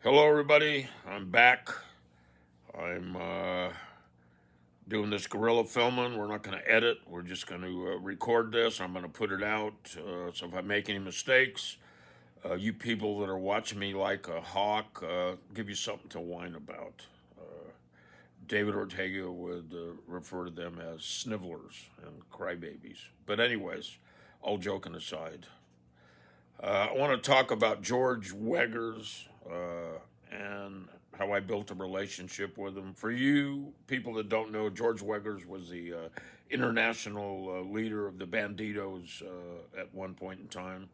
Hello, everybody. I'm back. I'm doing this guerrilla filming. We're not going to edit. We're just going to record this. I'm going to put it out. So if I make any mistakes, you people that are watching me like a hawk, give you something to whine about. David Ortega would refer to them as snivellers and crybabies. But anyways, all joking aside, I want to talk about George Wegers and how I built a relationship with him. For you people that don't know, George Wegers was the international leader of the Bandidos at one point in time.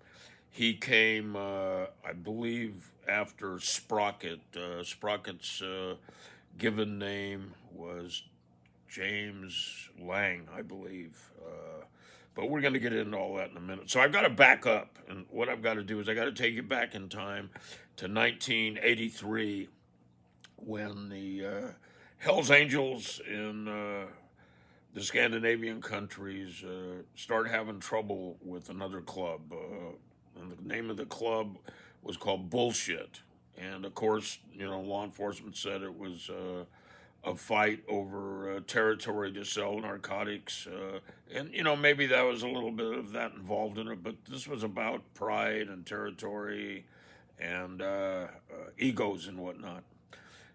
He came, I believe, after Sprocket. Sprocket's given name was James Lang, I believe. But we're going to get into all that in a minute. So I've got to back up. And what I've got to do is I got to take you back in time to 1983 when the Hells Angels in the Scandinavian countries started having trouble with another club. And the name of the club was called Bullshit. And of course, law enforcement said it was a fight over territory to sell narcotics. And, maybe that was a little bit of that involved in it, but this was about pride and territory and egos and whatnot.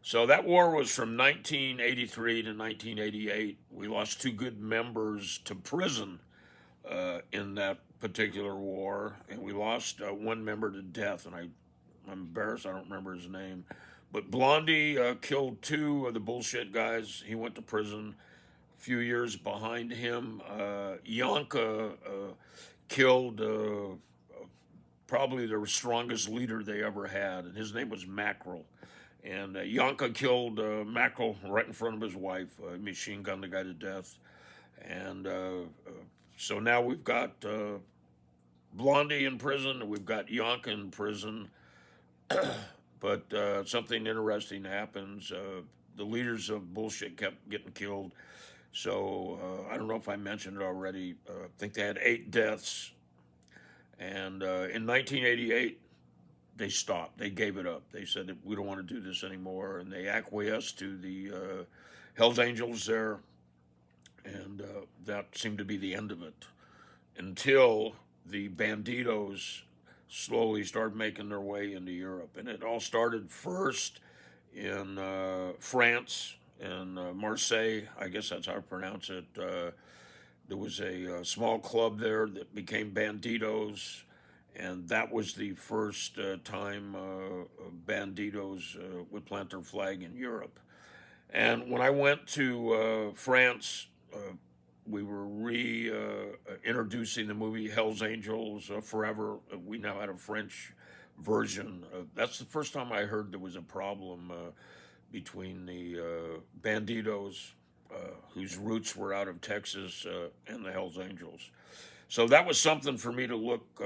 So that war was from 1983 to 1988. We lost two good members to prison in that particular war, and we lost one member to death, and I'm embarrassed I don't remember his name. But Blondie killed two of the bullshit guys. He went to prison. A few years behind him, Yanka killed probably the strongest leader they ever had, and his name was Mackerel. And Yanka killed Mackerel right in front of his wife, machine gunned the guy to death. And so now we've got Blondie in prison, and we've got Yanka in prison. But something interesting happens. The leaders of bullshit kept getting killed. So I don't know if I mentioned it already. I think they had 8 deaths. And in 1988, they stopped. They gave it up. They said that we don't want to do this anymore. And they acquiesced to the Hells Angels there. And that seemed to be the end of it until the Bandidos slowly started making their way into Europe. And it all started first in France, in Marseille, I guess that's how I pronounce it. There was a small club there that became Bandidos, and that was the first time Bandidos would plant their flag in Europe. And when I went to France, we were reintroducing the movie Hell's Angels Forever. We now had a French version. That's the first time I heard there was a problem between the Bandidos, whose roots were out of Texas, and the Hell's Angels. So that was something for me to look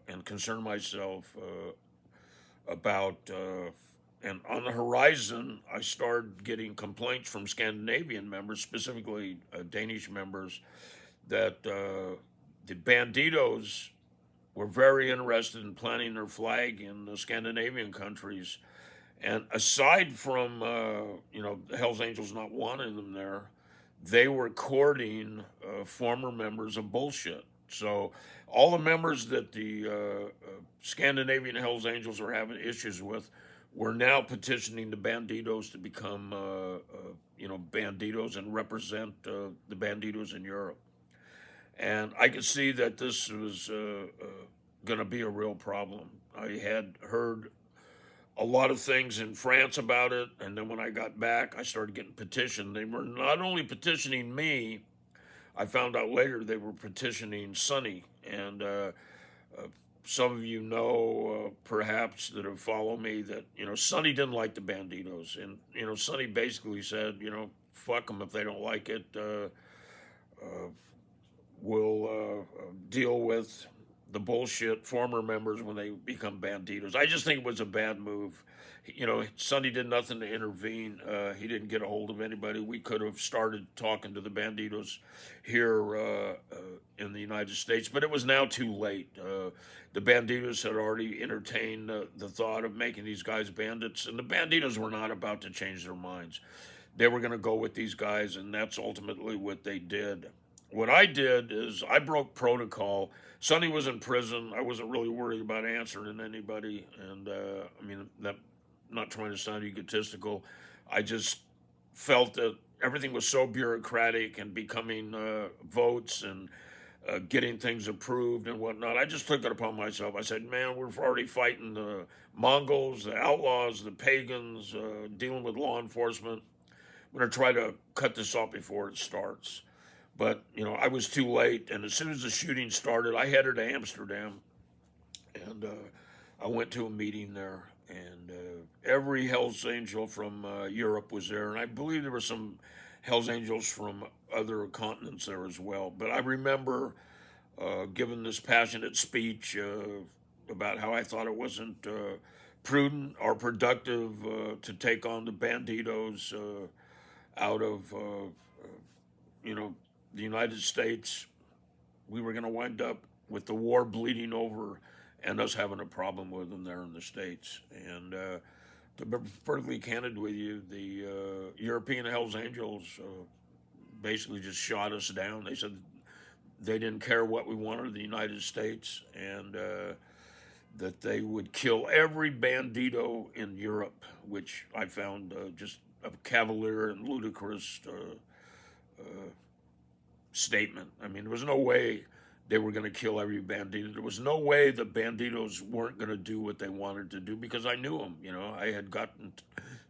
and concern myself about. And on the horizon, I started getting complaints from Scandinavian members, specifically Danish members, that the Bandidos were very interested in planting their flag in the Scandinavian countries. And aside from, the Hells Angels not wanting them there, they were courting former members of bullshit. So all the members that the Scandinavian Hells Angels are having issues with were now petitioning the Bandidos to become, Bandidos and represent the Bandidos in Europe. And I could see that this was going to be a real problem. I had heard a lot of things in France about it, and then when I got back, I started getting petitioned. They were not only petitioning me, I found out later they were petitioning Sonny. And some of you know, perhaps, that have followed me, that, Sonny didn't like the Bandidos. And, Sonny basically said, fuck them if they don't like it. We'll deal with the bullshit former members when they become banditos. I just think it was a bad move. You know, Sonny did nothing to intervene. He didn't get a hold of anybody. We could have started talking to the bandidos here in the United States, but it was now too late. The bandidos had already entertained the thought of making these guys bandits, and the bandidos were not about to change their minds. They were going to go with these guys, and that's ultimately what they did. What I did is I broke protocol. Sonny was in prison. I wasn't really worried about answering anybody, and I mean, that, not trying to sound egotistical. I just felt that everything was so bureaucratic and becoming votes and getting things approved and whatnot. I just took it upon myself. I said, man, we're already fighting the Mongols, the outlaws, the pagans, dealing with law enforcement. I'm going to try to cut this off before it starts. But, you know, I was too late. And as soon as the shooting started, I headed to Amsterdam. And I went to a meeting there. And every Hells Angel from Europe was there. And I believe there were some Hells Angels from other continents there as well. But I remember giving this passionate speech about how I thought it wasn't prudent or productive to take on the Bandidos out of, you know, the United States. We were going to wind up with the war bleeding over and us having a problem with them there in the States. And to be perfectly candid with you, the European Hells Angels basically just shot us down. They said they didn't care what we wanted in the United States, and that they would kill every bandito in Europe, which I found just a cavalier and ludicrous statement. I mean, there was no way they were going to kill every bandito. There was no way the banditos weren't going to do what they wanted to do, because I knew them. You know, I had gotten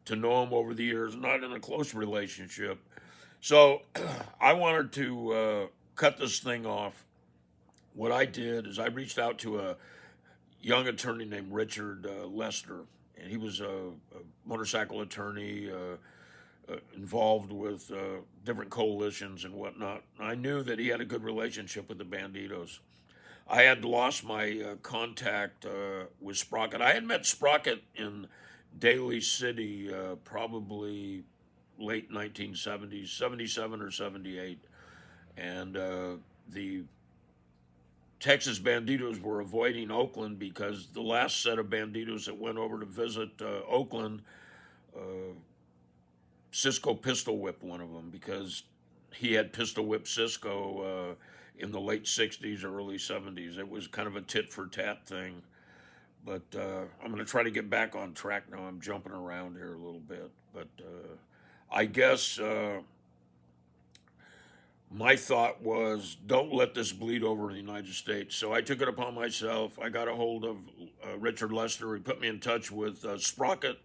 to know them over the years, not in a close relationship. So I wanted to cut this thing off. What I did is I reached out to a young attorney named Richard Lester, and he was a motorcycle attorney involved with different coalitions and whatnot. I knew that he had a good relationship with the Bandidos. I had lost my contact with Sprocket. I had met Sprocket in Daly City probably late 1970s, 77 or 78. And the Texas Bandidos were avoiding Oakland because the last set of Bandidos that went over to visit Oakland, Cisco pistol whipped one of them because he had pistol whipped Cisco in the late 60s or early 70s. It was kind of a tit for tat thing. But I'm going to try to get back on track now. I'm jumping around here a little bit. But I guess my thought was, don't let this bleed over in the United States. So I took it upon myself. I got a hold of Richard Lester. He put me in touch with Sprocket.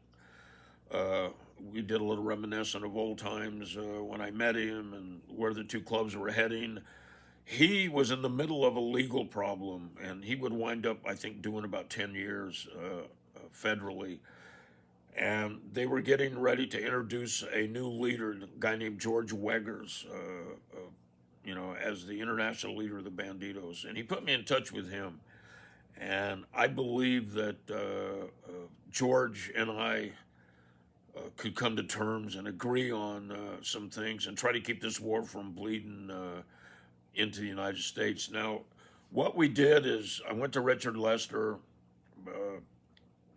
We did a little reminiscent of old times when I met him and where the two clubs were heading. He was in the middle of a legal problem, and he would wind up, I think, doing about 10 years federally. And they were getting ready to introduce a new leader, a guy named George Wegers, you know, as the international leader of the Bandidos. And he put me in touch with him. And I believe that George and I could come to terms and agree on some things and try to keep this war from bleeding into the United States. Now, what we did is I went to Richard Lester,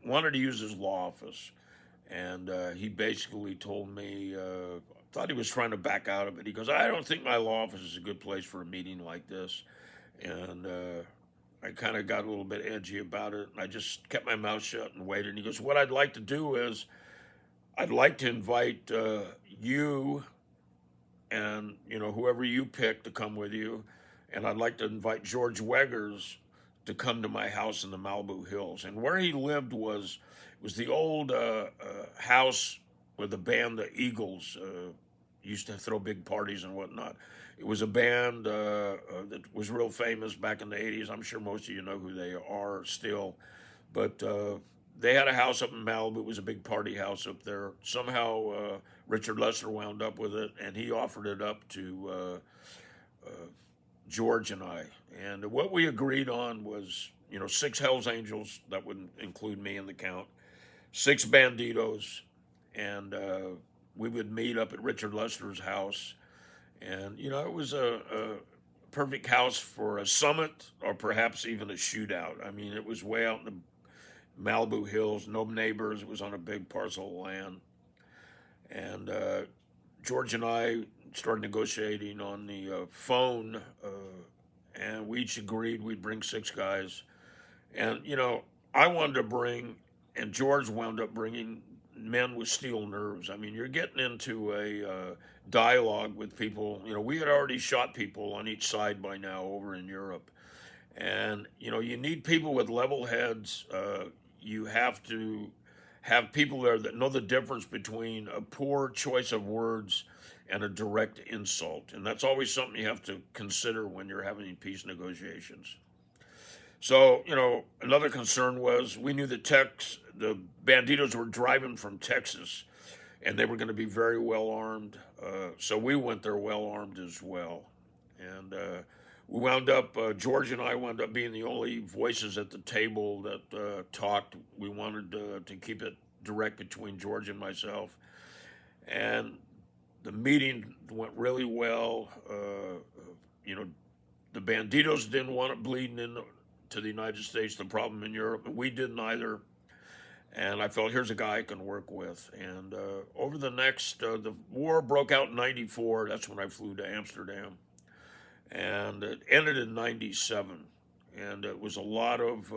wanted to use his law office, and he basically told me, thought he was trying to back out of it. He goes, I don't think my law office is a good place for a meeting like this. And I kind of got a little bit edgy about it, and I just kept my mouth shut and waited. And he goes, what I'd like to do is I'd like to invite you and, you know, whoever you pick to come with you. And I'd like to invite George Wegers to come to my house in the Malibu Hills. And where he lived was the old house where the band, the Eagles, used to throw big parties and whatnot. It was a band that was real famous back in the 80s. I'm sure most of you know who they are still. But they had a house up in Malibu. It was a big party house up there. Somehow Richard Lester wound up with it, and he offered it up to George and I. And what we agreed on was, 6 Hells Angels, that would include me in the count, 6 Bandidos, and we would meet up at Richard Lester's house. And, it was a perfect house for a summit or perhaps even a shootout. I mean, it was way out in the Malibu hills, no neighbors. It was on a big parcel of land. And George and I started negotiating on the phone, and we each agreed we'd bring 6 guys. And, I wanted to bring, and George wound up bringing men with steel nerves. I mean, you're getting into a dialogue with people. We had already shot people on each side by now over in Europe. And, you need people with level heads. You have to have people there that know the difference between a poor choice of words and a direct insult. And that's always something you have to consider when you're having peace negotiations. So, another concern was we knew the Bandidos were driving from Texas, and they were going to be very well armed. So we went there well armed as well. And we wound up, George and I wound up being the only voices at the table that talked. We wanted to keep it direct between George and myself. And the meeting went really well. The Bandidos didn't want it bleeding into the United States, the problem in Europe, and we didn't either. And I felt, here's a guy I can work with. And over the war broke out in 94. That's when I flew to Amsterdam. And it ended in 97. And it was a lot of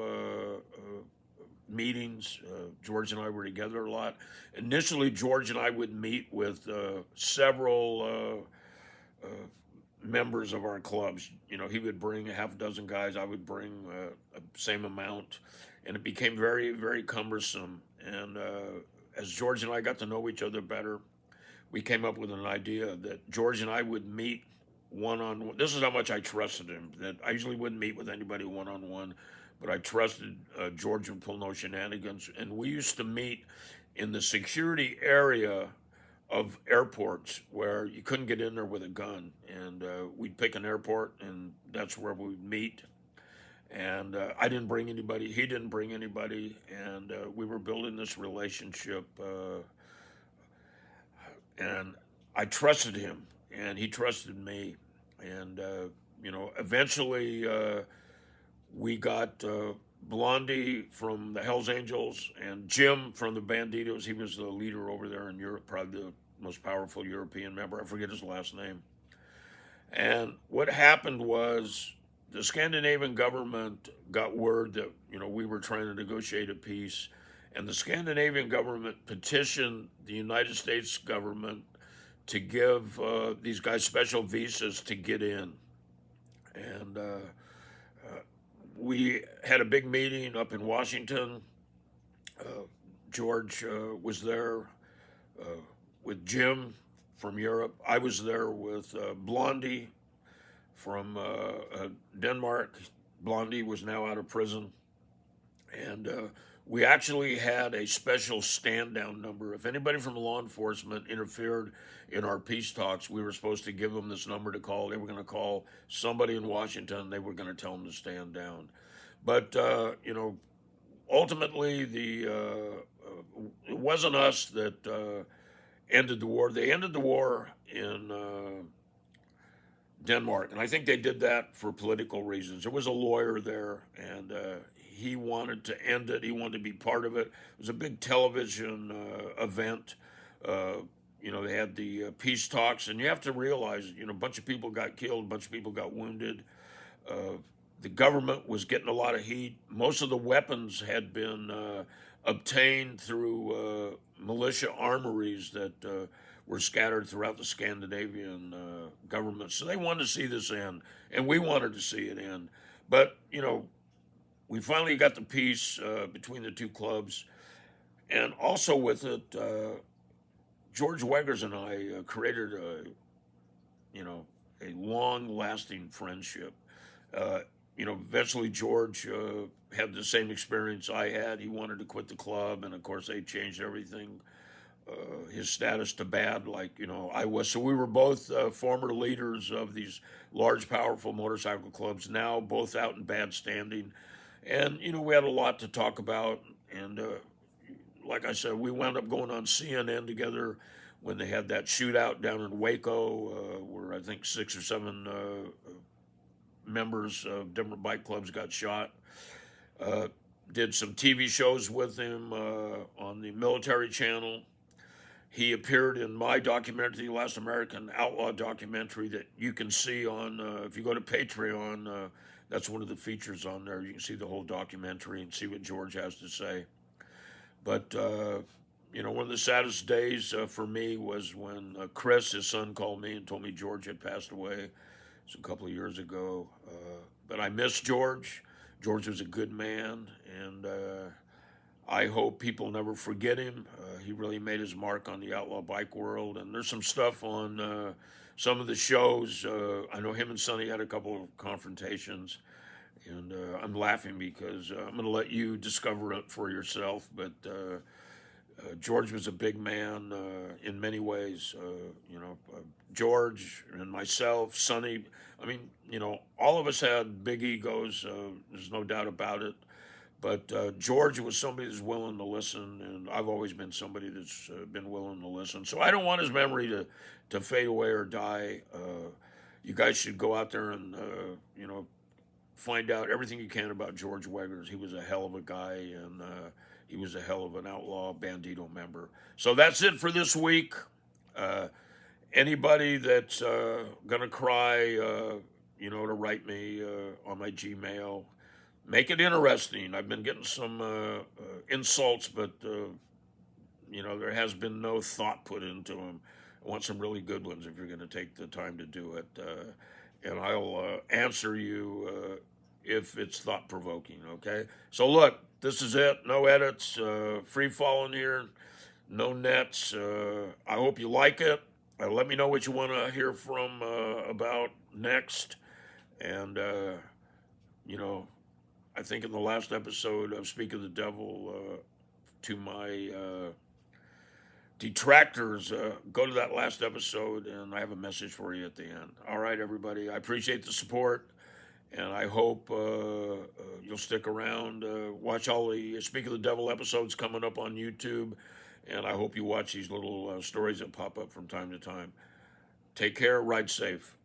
meetings. George and I were together a lot. Initially, George and I would meet with several members of our clubs. He would bring a half a dozen guys. I would bring the same amount. And it became very, very cumbersome. And as George and I got to know each other better, we came up with an idea that George and I would meet one-on-one. This is how much I trusted him, that I usually wouldn't meet with anybody one-on-one, but I trusted George would pull no shenanigans. And we used to meet in the security area of airports where you couldn't get in there with a gun. And we'd pick an airport, and that's where we'd meet. And I didn't bring anybody, he didn't bring anybody, and we were building this relationship. And I trusted him, and he trusted me. And, eventually we got Blondie from the Hells Angels and Jim from the Bandidos. He was the leader over there in Europe, probably the most powerful European member. I forget his last name. And what happened was the Scandinavian government got word that, we were trying to negotiate a peace. And the Scandinavian government petitioned the United States government to give these guys special visas to get in. And we had a big meeting up in Washington. George was there with Jim from Europe. I was there with Blondie from Denmark. Blondie was now out of prison. And we actually had a special stand-down number. If anybody from law enforcement interfered in our peace talks, we were supposed to give them this number to call. They were going to call somebody in Washington. They were going to tell them to stand down. But, ultimately, it wasn't us that ended the war. They ended the war in Denmark, and I think they did that for political reasons. There was a lawyer there, and he wanted to end it. He wanted to be part of it. It was a big television event. They had the peace talks, and you have to realize, a bunch of people got killed, a bunch of people got wounded. The government was getting a lot of heat. Most of the weapons had been obtained through militia armories that were scattered throughout the Scandinavian government. So they wanted to see this end, and we wanted to see it end. But, we finally got the peace between the two clubs. And also with it, George Wegers and I created a long-lasting friendship. Eventually George had the same experience I had. He wanted to quit the club, and of course they changed everything. his status to bad, like I was. So we were both former leaders of these large, powerful motorcycle clubs. Now both out in bad standing, and we had a lot to talk about. And like I said, we wound up going on CNN together when they had that shootout down in Waco, where I think 6 or 7 members of different bike clubs got shot. Did some TV shows with him on the military channel. He appeared in my documentary, The Last American Outlaw documentary, that you can see on, if you go to Patreon, that's one of the features on there. You can see the whole documentary and see what George has to say. But, one of the saddest days for me was when Chris, his son, called me and told me George had passed away. It was a couple of years ago. But I miss George. George was a good man, and I hope people never forget him. He really made his mark on the outlaw bike world, and there's some stuff on some of the shows. I know him and Sonny had a couple of confrontations, and I'm laughing because I'm going to let you discover it for yourself, but George was a big man in many ways. George and myself, Sonny, I mean, all of us had big egos. There's no doubt about it. But George was somebody that's willing to listen, and I've always been somebody that's been willing to listen. So I don't want his memory to fade away or die. You guys should go out there and, find out everything you can about George Wegers. He was a hell of a guy, and he was a hell of an outlaw Bandido member. So that's it for this week. Anybody that's going to cry, to write me on my Gmail, make it interesting. I've been getting some insults, but, there has been no thought put into them. I want some really good ones if you're going to take the time to do it. And I'll answer you if it's thought-provoking, okay? So look, this is it. No edits, free-falling here, no nets. I hope you like it. Let me know what you want to hear from about next. And, I think in the last episode of Speak of the Devil, to my detractors, go to that last episode, and I have a message for you at the end. All right, everybody. I appreciate the support, and I hope you'll stick around. Watch all the Speak of the Devil episodes coming up on YouTube, and I hope you watch these little stories that pop up from time to time. Take care. Ride safe.